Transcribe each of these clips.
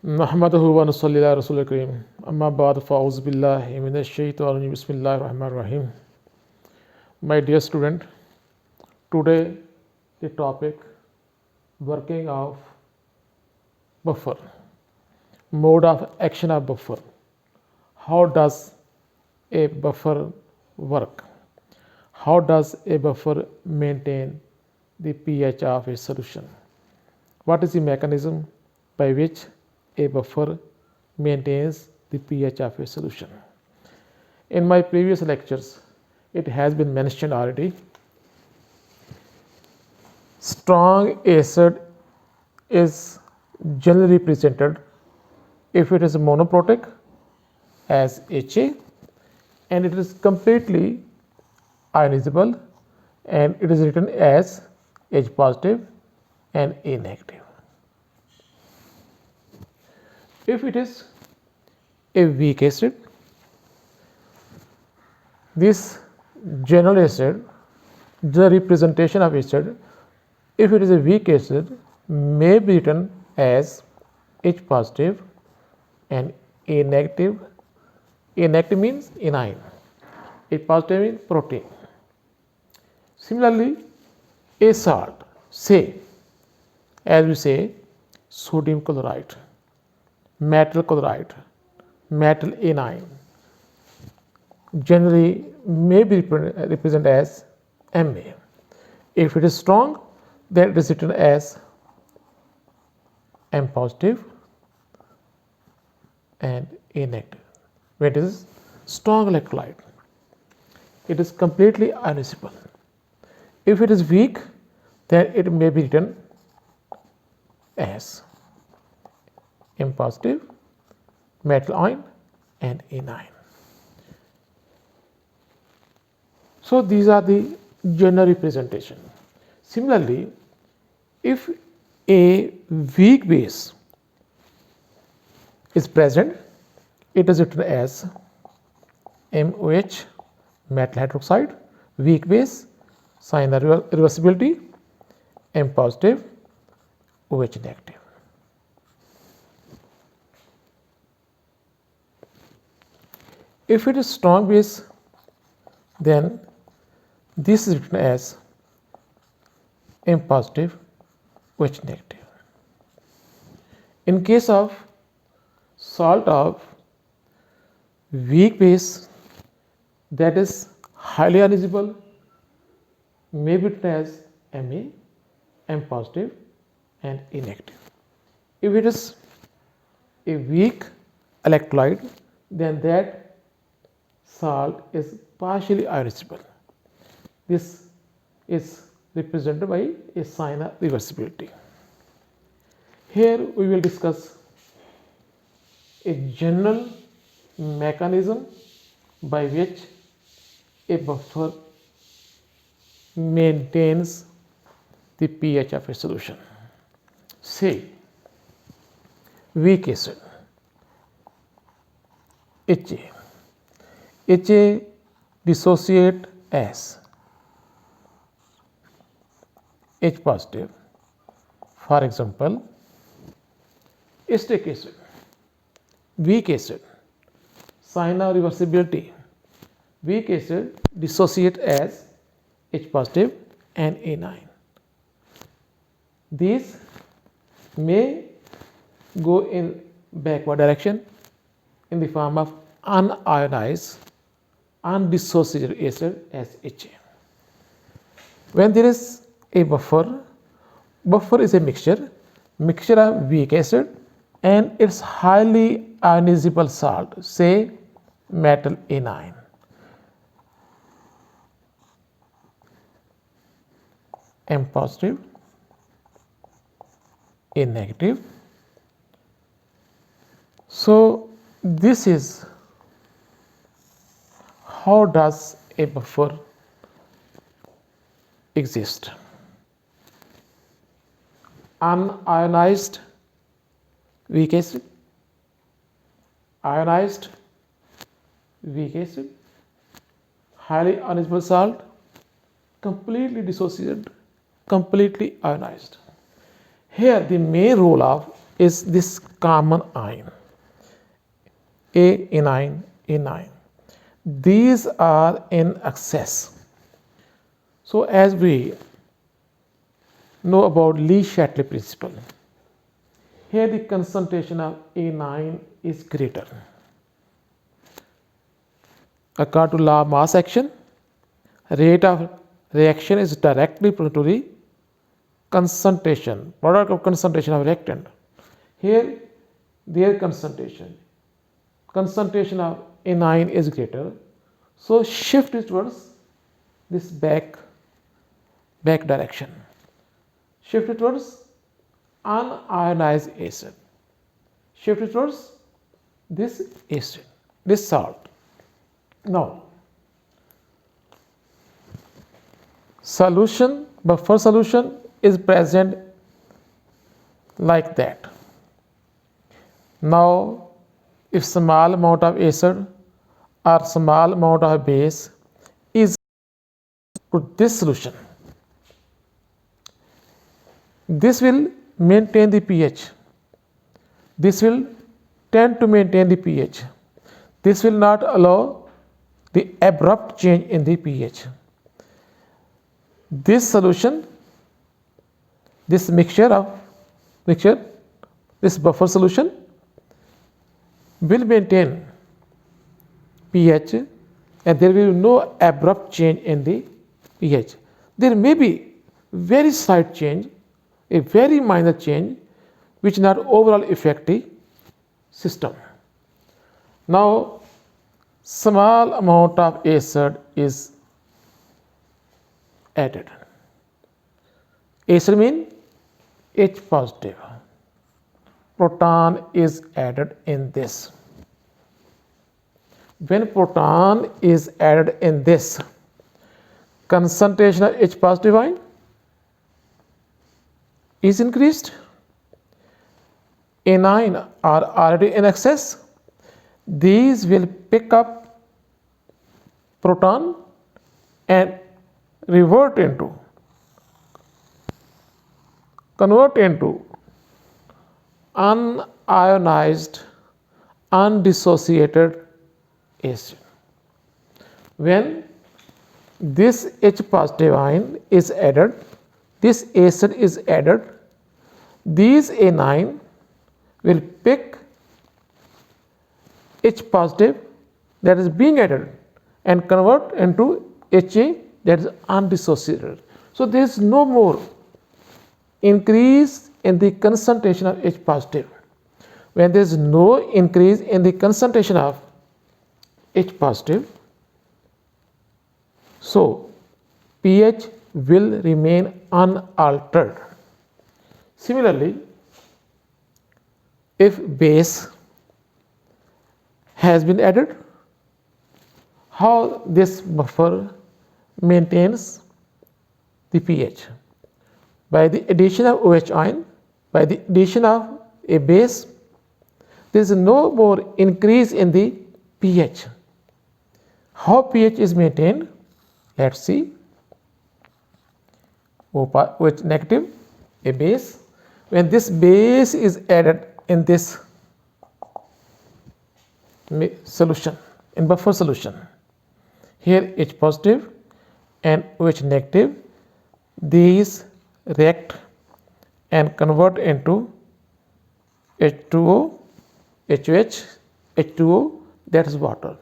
नहमदुहु व नुसल्ली अला रसूलिल करीम अम्मा बाद फ़ाउज़ु बिल्लाहि मिनश शैतानिर रजीम बिस्मिल्लाहिर रहमानिर रहीम. My dear student, today the topic working of buffer, mode of action of buffer. How does a buffer work? How does a buffer maintain the pH of a solution? What is the mechanism by which a buffer maintains the pH of a solution? In my previous lectures, it has been mentioned already. Strong acid is generally represented if it is monoprotic as Ha and it is completely ionizable and it is written as H positive and A negative. If it is a weak acid, this general acid, the representation of acid, if it is a weak acid, may be written as H positive and A negative. A negative means anion, H positive means protein. Similarly, a salt, say, as we say, sodium chloride, metal chloride, metal anion, generally may be represented as Ma. If it is strong, then it is written as M positive and A negative. When it is strong electrolyte, it is completely ionizable. If it is weak, then it may be written as M positive, metal ion and anion. So these are the general representation. Similarly, if a weak base is present, it is written as MOH, metal hydroxide, weak base, sign of reversibility, M positive, OH negative. If it is strong base, then this is written as M positive, OH negative. In case of salt of weak base that is highly ionizable, may be written as Ma, M positive and A negative. If it is a weak electrolyte, then that salt is partially ionizable. This is represented by a sign of reversibility. Here we will discuss a general mechanism by which a buffer maintains the pH of a solution. Say, weak acid, Ha. Ha dissociate as H positive. For example, acetic acid, weak acid, sign of reversibility. Weak acid dissociate as H positive and anion. These may go in backward direction in the form of unionized, undissociated acid as Ha. When there is a buffer is a mixture of weak acid and its highly ionizable salt, say metal anion. M positive, A negative. So this is how does a buffer exist. Unionized weak acid, ionized weak acid, highly ionizable salt, completely dissociated, completely ionized. Here the main role of is this common ion, anion, anion. These are in excess. So as we know about Le-Chatelier principle, here the concentration of anion is greater. According to law of mass action, rate of reaction is directly proportional to the concentration, product of concentration of reactant. Here their concentration of anion is greater, so shift it towards this back direction. Shift it towards unionized acid. Shift it towards this acid, this salt. Now, solution, buffer solution is present like that. Now, if small amount of acid or small amount of base is to this solution, this will maintain the pH. This will tend to maintain the pH. This will not allow the abrupt change in the pH. This solution, this this buffer solution will maintain pH and there will be no abrupt change in the pH. There may be very slight change, a very minor change, which not overall affect the system. Now, small amount of acid is added. Acid means H positive. Proton is added in this. When proton is added in this, concentration of H positive ion is increased. Anion are already in excess. These will pick up proton and convert into unionized, undissociated acid. When this H positive ion is added, this acid is added, these anion will pick H positive that is being added and convert into HA that is undissociated. So there is no more increase in the concentration of H positive. When there is no increase in the concentration of H positive, so pH will remain unaltered. Similarly, if base has been added, how this buffer maintains the pH? By the addition of OH ion, by the addition of a base, there is no more increase in the pH. How pH is maintained? Let's see. OH negative, a base. When this base is added in this solution, in buffer solution, here H positive and OH negative, these react and convert into H2O, HOH, H2O, that is water.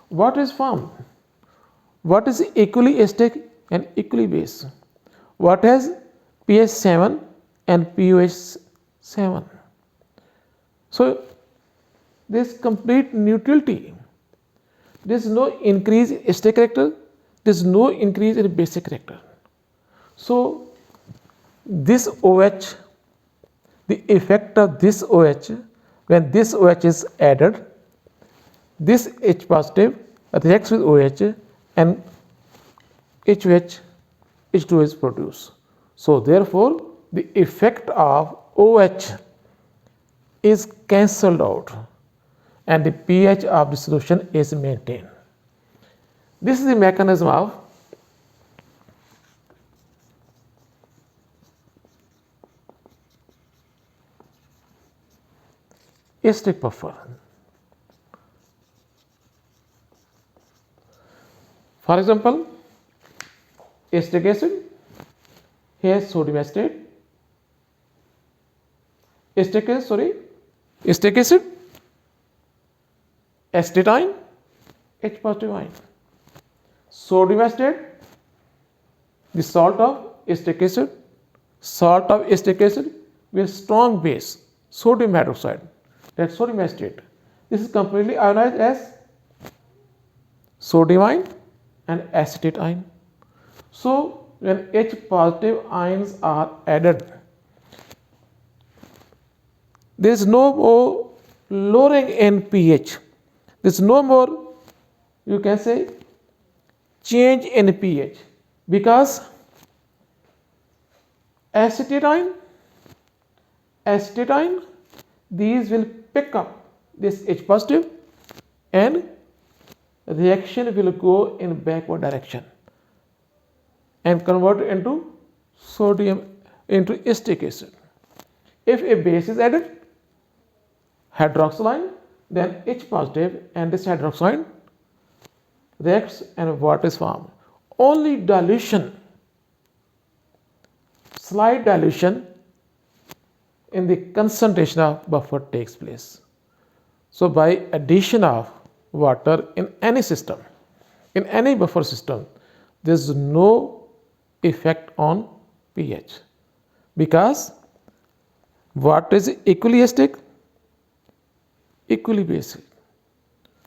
Water is formed. What is equally acidic and equally base? What has pH 7 and pOH 7? So there is complete neutrality. There is no increase in acidic character, there is no increase in basic character. So this OH, the effect of this OH, when this OH is added, this H positive reacts with OH and HOH, H2O is produced. So therefore the effect of OH is cancelled out and the pH of the solution is maintained. This is the mechanism of acidic buffer. For example, acetic acid, here sodium acetate, acetic acid, acetate ion, H positive ion. Sodium acetate, the salt of acetic acid with strong base, sodium hydroxide, that's sodium acetate. This is completely ionized as sodium ion and acetate ion. So when H positive ions are added, there is no more lowering in pH. There is no more, you can say, change in pH, because acetate ion, these will pick up this H positive and reaction will go in backward direction and convert into sodium into acetic acid. If a base is added, hydroxyl ion, then H positive and this hydroxyl ion reacts and water is formed. Only dilution, slight dilution in the concentration of buffer takes place. So by addition of water in any system, in any buffer system, there is no effect on pH, because water is equally acidic, equally basic.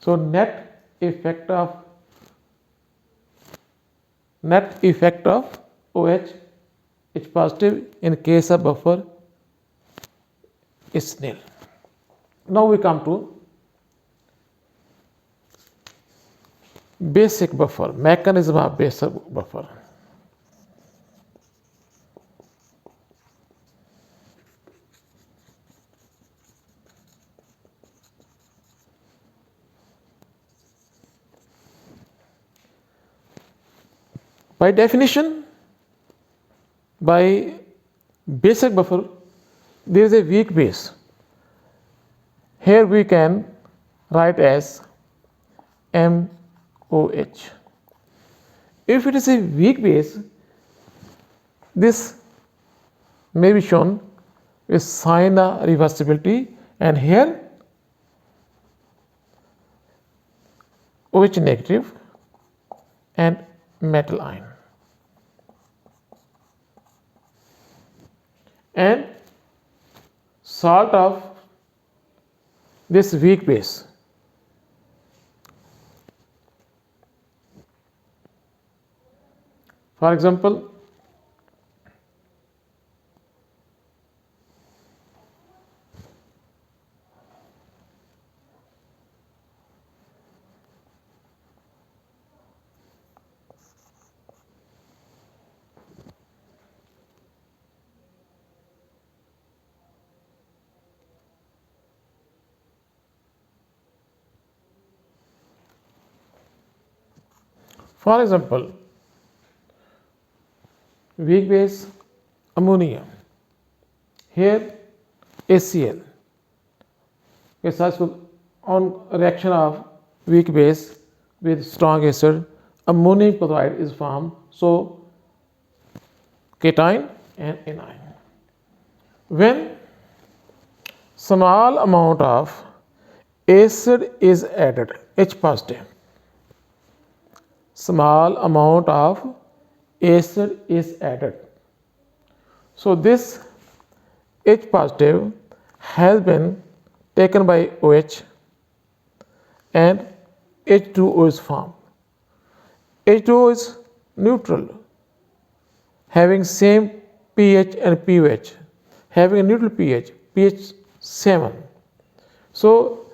So net effect of OH, H positive in case of buffer is nil. Now we come to basic buffer, mechanism of basic buffer. By definition, by basic buffer, there is a weak base. Here we can write as MOH. If it is a weak base, this may be shown with sign of reversibility, and here OH negative and metal ion. And salt of this weak base. For example, weak base ammonia. Here ACl is successful on reaction of weak base with strong acid, ammonium chloride is formed, so cation and anion. When small amount of acid is added, H positive, small amount of acid is added, so this H positive has been taken by OH and H2O is formed. H2O is neutral, having same pH and pOH, having a neutral pH, pH 7. So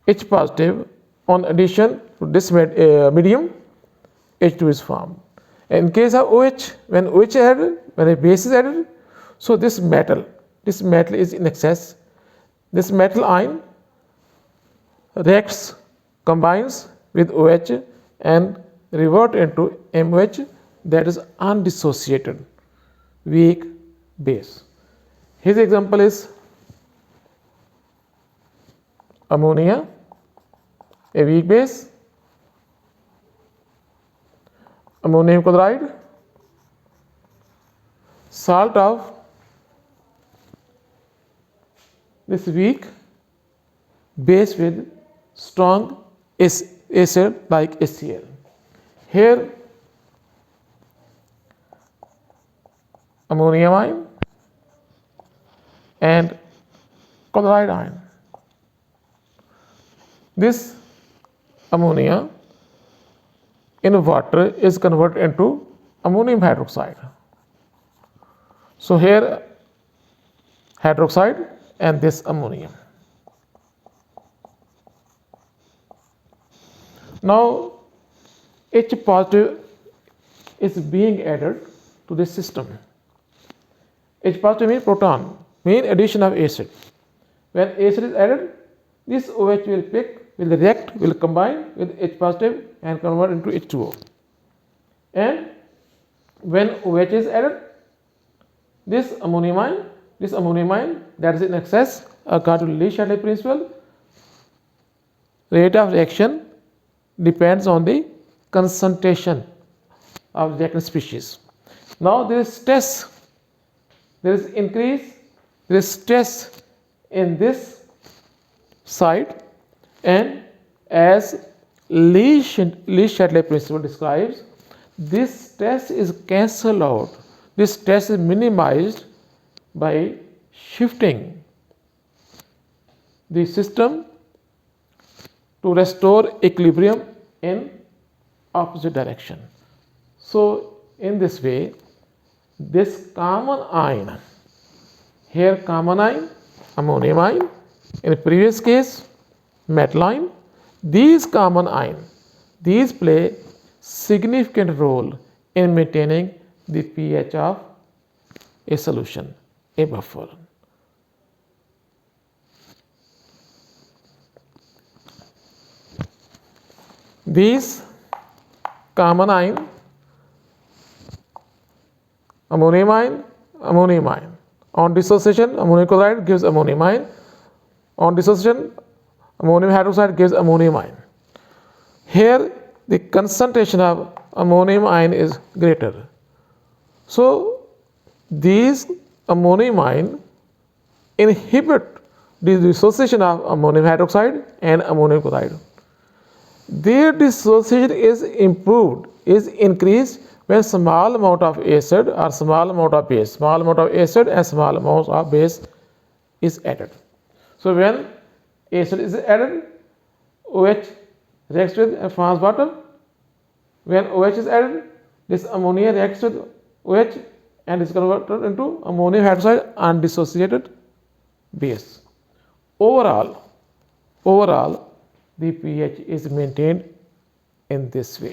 H positive on addition to this medium, H2 is formed. In case of OH, when OH is added, when a base is added, so this metal is in excess. This metal ion reacts, combines with OH and revert into MOH, that is undissociated weak base. His example is ammonia, a weak base, ammonium chloride, salt of this weak base with strong acid like HCl. Here ammonium ion and chloride ion. This ammonia in water is converted into ammonium hydroxide. So here hydroxide and this ammonium. Now H positive is being added to this system. H positive means proton, mean addition of acid. When acid is added, this OH will react, will combine with H positive and convert into H2O. And when OH is added, this ammonium ion that is in excess according to Le-Chatelet principle, rate of reaction depends on the concentration of reactant species. Now there is stress, there is increase, there is stress in this side, and as Le-Chatelet principle describes, this stress is cancelled out. This stress is minimized by shifting the system to restore equilibrium in opposite direction. So in this way, this common ion, here common ion, ammonium ion, in the previous case metal ion, these common ion, these play significant role in maintaining the pH of a solution, a buffer. These common ion, ammonium ion, ammonium ion. On dissociation, ammonium chloride gives ammonium ion. On dissociation, ammonium hydroxide gives ammonium ion. Here, the concentration of ammonium ion is greater. So, these ammonium ion inhibit the dissociation of ammonium hydroxide and ammonium chloride. Their dissociation is improved, is increased when small amount of acid or small amount of base, small amount of acid and small amount of base is added. So when acid is added, OH reacts with and forms water. When OH is added, this ammonia reacts with OH and is converted into ammonium hydroxide undissociated base. Overall, the pH is maintained in this way.